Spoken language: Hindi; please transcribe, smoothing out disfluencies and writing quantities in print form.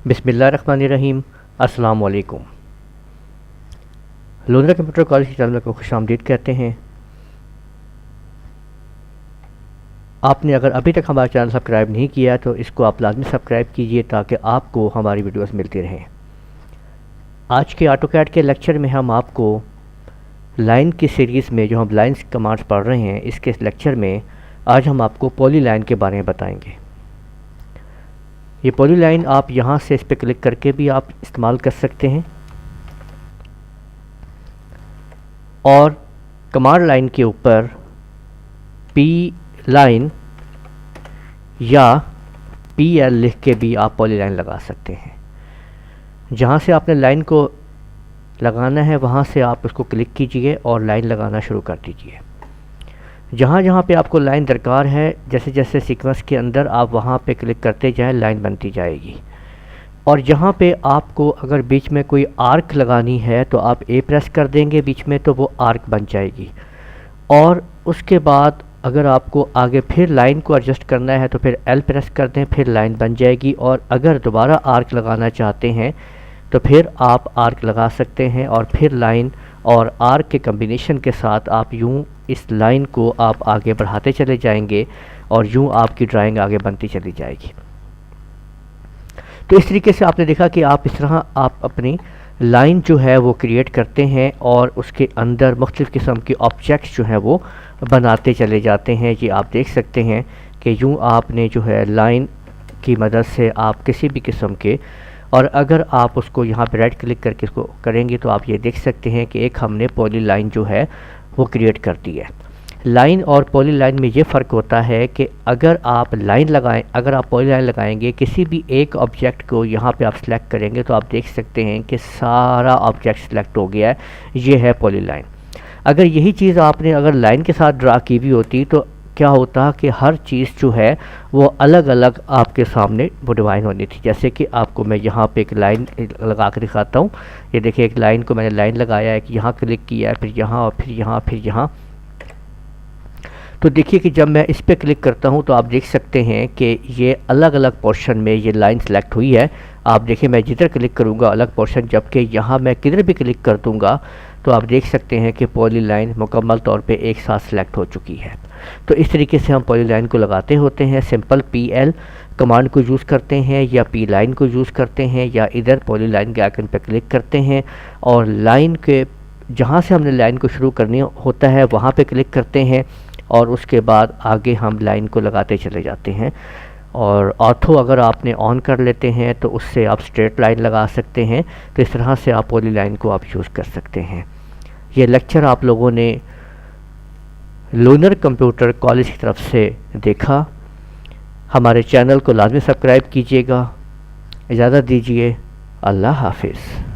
बिस्मिल्लाहिर्रहमानिर्रहीम। अस्सलाम वालेकुम। लूनर कंप्यूटर कॉलेज के चैनल को खुशामदीद कहते हैं। आपने अगर अभी तक हमारा चैनल सब्सक्राइब नहीं किया तो इसको आप लाजमी सब्सक्राइब कीजिए ताकि आपको हमारी वीडियोस मिलती रहें। आज के ऑटोकैड के लेक्चर में हम आपको लाइन की सीरीज़ में जो हम लाइन्स कमांड्स पढ़ रहे हैं, इसके लेक्चर में आज हम आपको पॉलीलाइन के बारे में बताएंगे। ये पॉलीलाइन आप यहाँ से इस पर क्लिक करके भी आप इस्तेमाल कर सकते हैं और कमांड लाइन के ऊपर पी लाइन या PL लिख के भी आप पॉलीलाइन लगा सकते हैं। जहाँ से आपने लाइन को लगाना है वहाँ से आप उसको क्लिक कीजिए और लाइन लगाना शुरू कर दीजिए। जहाँ जहाँ पे आपको लाइन दरकार है, जैसे जैसे सीक्वेंस के अंदर आप वहाँ पे क्लिक करते जाएं, लाइन बनती जाएगी। और जहाँ पे आपको अगर बीच में कोई आर्क लगानी है तो आप A प्रेस कर देंगे बीच में, तो वो आर्क बन जाएगी। और उसके बाद अगर आपको आगे फिर लाइन को एडजस्ट करना है तो फिर L प्रेस कर दें, फिर लाइन बन जाएगी। और अगर दोबारा आर्क लगाना चाहते हैं तो फिर आप आर्क लगा सकते हैं और फिर लाइन और आर्क के कम्बिनेशन के साथ आप यूँ इस लाइन को आप आगे बढ़ाते चले जाएंगे और यूँ आपकी ड्राइंग आगे बनती चली जाएगी। तो इस तरीके से आपने देखा कि आप इस तरह आप अपनी लाइन जो है वो क्रिएट करते हैं और उसके अंदर मुख्तलिफ़ किस्म के ऑब्जेक्ट्स जो हैं वो बनाते चले जाते हैं। ये आप देख सकते हैं कि यूँ आपने जो है लाइन की मदद से आप किसी भी किस्म के, और अगर आप उसको यहाँ पे राइट क्लिक करके इसको करेंगे तो आप ये देख सकते हैं कि एक हमने पॉली लाइन जो है वो क्रिएट कर दी है। लाइन और पॉली लाइन में ये फ़र्क होता है कि अगर आप लाइन लगाएं, अगर आप पॉली लाइन लगाएंगे, किसी भी एक ऑब्जेक्ट को यहाँ पे आप सेलेक्ट करेंगे तो आप देख सकते हैं कि सारा ऑब्जेक्ट सेलेक्ट हो गया है। ये है पॉली लाइन। अगर यही चीज़ आपने अगर लाइन के साथ ड्रा की हुई होती तो क्या होता कि हर चीज़ जो है वो अलग अलग आपके सामने वो डिवाइन होनी थी। जैसे कि आपको मैं यहाँ पे एक लाइन लगा कर दिखाता हूँ। ये देखिए, एक लाइन को मैंने लाइन लगाया है कि यहाँ क्लिक किया है, फिर यहाँ और फिर यहाँ फिर यहाँ। तो देखिए कि जब मैं इस पर क्लिक करता हूँ तो आप देख सकते हैं कि ये अलग अलग पोर्शन में ये लाइन सेलेक्ट हुई है। आप देखिए, मैं जिधर क्लिक करूँगा अलग पोर्शन, जबकि यहाँ मैं किधर भी क्लिक कर दूँगा तो आप देख सकते हैं कि पॉली लाइन मुकम्मल तौर पे एक साथ सेलेक्ट हो चुकी है। तो इस तरीके से हम पॉली लाइन को लगाते होते हैं। सिंपल PL कमांड को यूज़ करते हैं या P लाइन को यूज़ करते हैं या इधर पॉली लाइन के आइकन पर क्लिक करते हैं और लाइन के जहाँ से हमने लाइन को शुरू करनी होता है वहाँ पे क्लिक करते हैं और उसके बाद आगे हम लाइन को लगाते चले जाते हैं। और ऑर्थो अगर आपने ऑन कर लेते हैं तो उससे आप स्ट्रेट लाइन लगा सकते हैं। तो इस तरह से आप पॉली लाइन को आप यूज़ कर सकते हैं। ये लेक्चर आप लोगों ने लूनर कंप्यूटर कॉलेज की तरफ से देखा। हमारे चैनल को लाजमी सब्सक्राइब कीजिएगा। इजाज़त दीजिए। अल्लाह हाफिज़।